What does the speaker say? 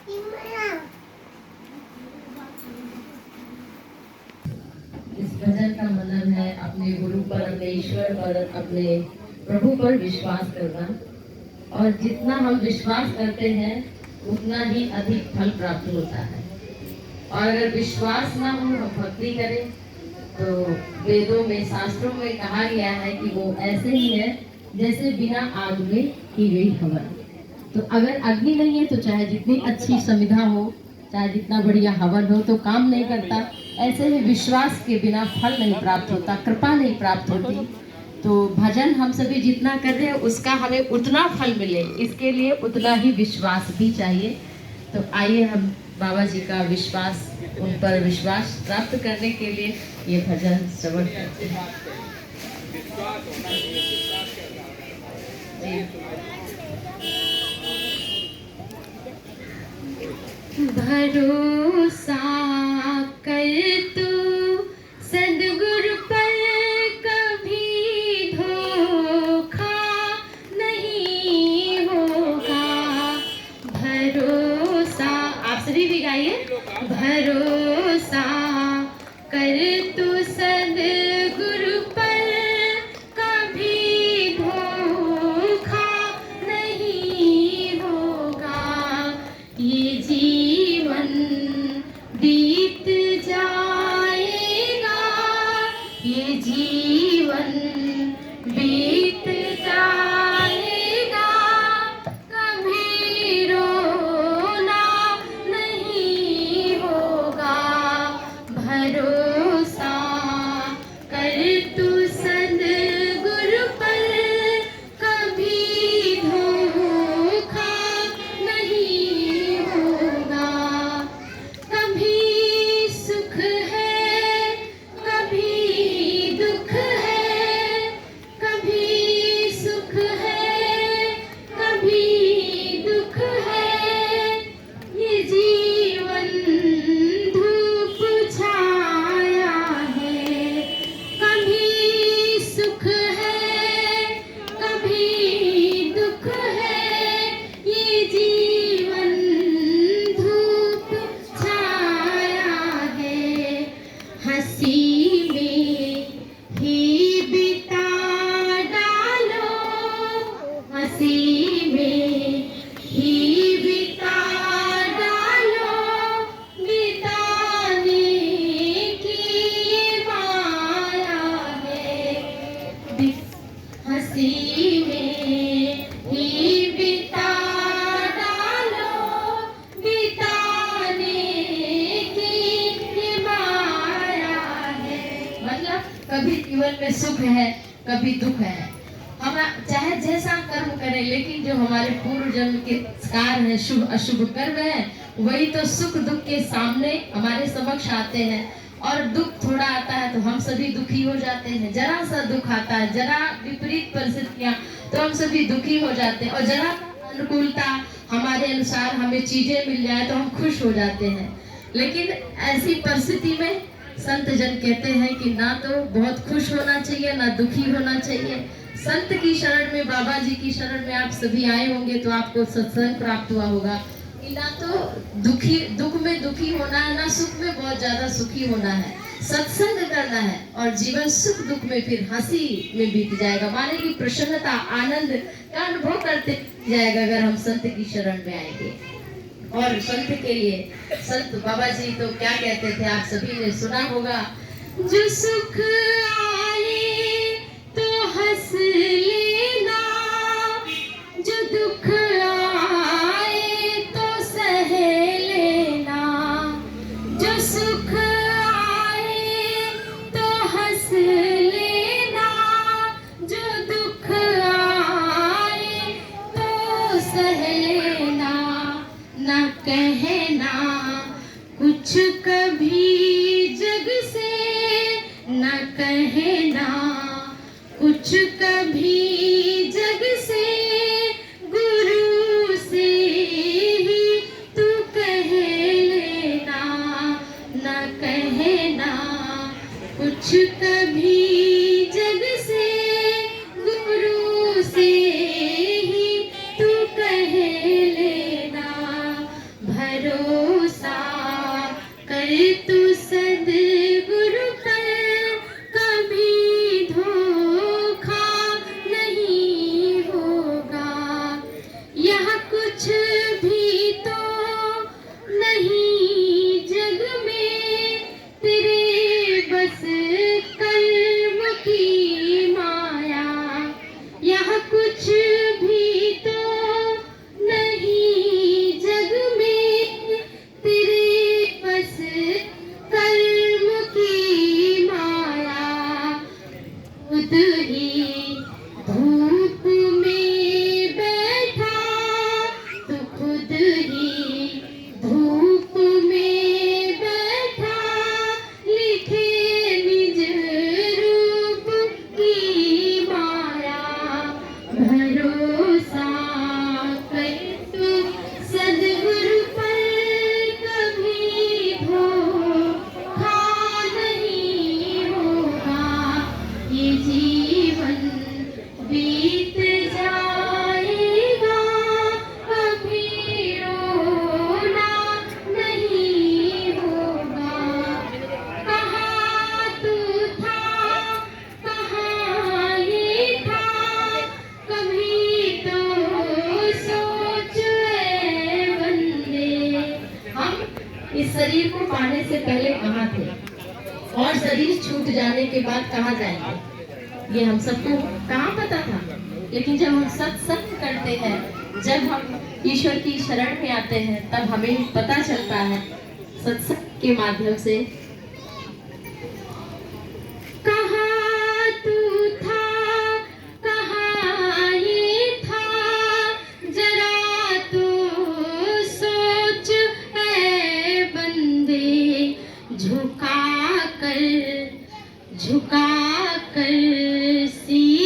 इस भजन का मतलब है अपने गुरु पर, अपने ईश्वर पर, अपने प्रभु पर विश्वास करना। और जितना हम विश्वास करते हैं उतना ही अधिक फल प्राप्त होता है। और अगर विश्वास ना हो, हम भक्ति करें, तो वेदों में, शास्त्रों में कहा गया है कि वो ऐसे ही है जैसे बिना आग में की गई हवन। तो अगर अग्नि नहीं है तो चाहे जितनी अच्छी संविधा हो, चाहे जितना बढ़िया हवन हो, तो काम नहीं करता। ऐसे ही विश्वास के बिना फल नहीं प्राप्त होता, कृपा नहीं प्राप्त होती। तो भजन हम सभी जितना कर रहे हैं उसका हमें उतना फल मिले, इसके लिए उतना ही विश्वास भी चाहिए। तो आइए हम बाबा जी का विश्वास, उन पर विश्वास प्राप्त करने के लिए ये भजन श्रवण करते हैं। भरोसा कर तू सदगुरु पर, कभी धोखा नहीं होगा। भरोसा, आप सभी भी गाइए। भरोसा कर तू सदगुरु पर, कभी धोखा नहीं होगा। ये जीवन बीत जाएगा, ये जीवन बीत जाएगा, कभी रोना नहीं होगा। भरोसा कर तू सदगुरु पर, कभी धोखा नहीं होगा। कभी सुख है, कभी दुख है, कभी सुख है, कभी दुख है। ये जीवन धूप छाया है, कभी सुख है, कभी दुख है। ये जीवन धूप छाया है, हंसी में ही बिता डालो, हंसी में ही बिता डालो, बिताने की ये माया है। हंसी में ही बिता डालो, बिताने की ये माया है। मतलब कभी जीवन में सुख है, कभी दुख है। हम चाहे जैसा कर्म करें, लेकिन जो हमारे पूर्व जन्म के संस्कार हैं, शुभ अशुभ कर्म है, वही तो सुख दुख के सामने हमारे समक्ष आते हैं। और दुख थोड़ा आता है तो हम सभी दुखी हो जाते हैं। जरा सा दुख आता है, जरा विपरीत परिस्थितियां, तो हम सभी दुखी हो जाते हैं। और जरा अनुकूलता, हमारे अनुसार हमें चीजें मिल जाए तो हम खुश हो जाते हैं। लेकिन ऐसी परिस्थिति में संत जन कहते हैं कि ना तो बहुत खुश होना चाहिए, ना दुखी होना चाहिए। संत की शरण में, बाबा जी की शरण में आप सभी आए होंगे तो आपको सत्संग प्राप्त हुआ होगा कि ना तो दुख में दुखी होना है, ना सुख में बहुत ज्यादा सुखी होना है। सत्संग करना है और जीवन सुख दुख में फिर हंसी में बीत जाएगा। माने कि प्रसन्नता, आनंद का अनुभव करते जाएगा अगर हम संत की शरण में आएंगे। और संत के लिए संत बाबा जी तो क्या कहते थे, आप सभी ने सुना होगा। जो सुख आए तो हंस लेना, जो दुख आए तो सह लेना। जो सुख आए तो हंस लेना, जो दुख आए तो सह लेना। ना कहना कुछ कभी जग से, न कहना कुछ कभी जग से, गुरु से ही तू कह लेना। न कहना कुछ कभी जग से, गुरु से ही तू कह लेना। भरोसा कर तू सद्गुरु पर, कभी धोखा नहीं होगा। यह कुछ भी तो नहीं जग में, तेरे बस कर्म की माया। यह कुछ भी तो नहीं जग में, तेरे बस कर्म की माया। खुद ही धूप में बैठा, तो खुद ही धूप में बैठा, लिखे निज रूप की माया। भरोसा कर तू सद्गुरु पर, कभी धोखा नहीं होगा। ये जीवन बीत जाएगा, कभी रोना नहीं होगा। कहाँ तू था, कहाँ ये था, कभी तो सोच ए बंदे। हम इस शरीर को पाने से पहले कहाँ थे और शरीर छूट जाने के बाद कहाँ जाएंगे, ये हम सबको कहाँ पता था। लेकिन जब हम सत्संग करते हैं, जब हम ईश्वर की शरण में आते हैं, तब हमें पता चलता है सत्संग के माध्यम से। कहाँ तू था, कहाँ ये था, जरा तो सोच है बंदे। झुका कर सी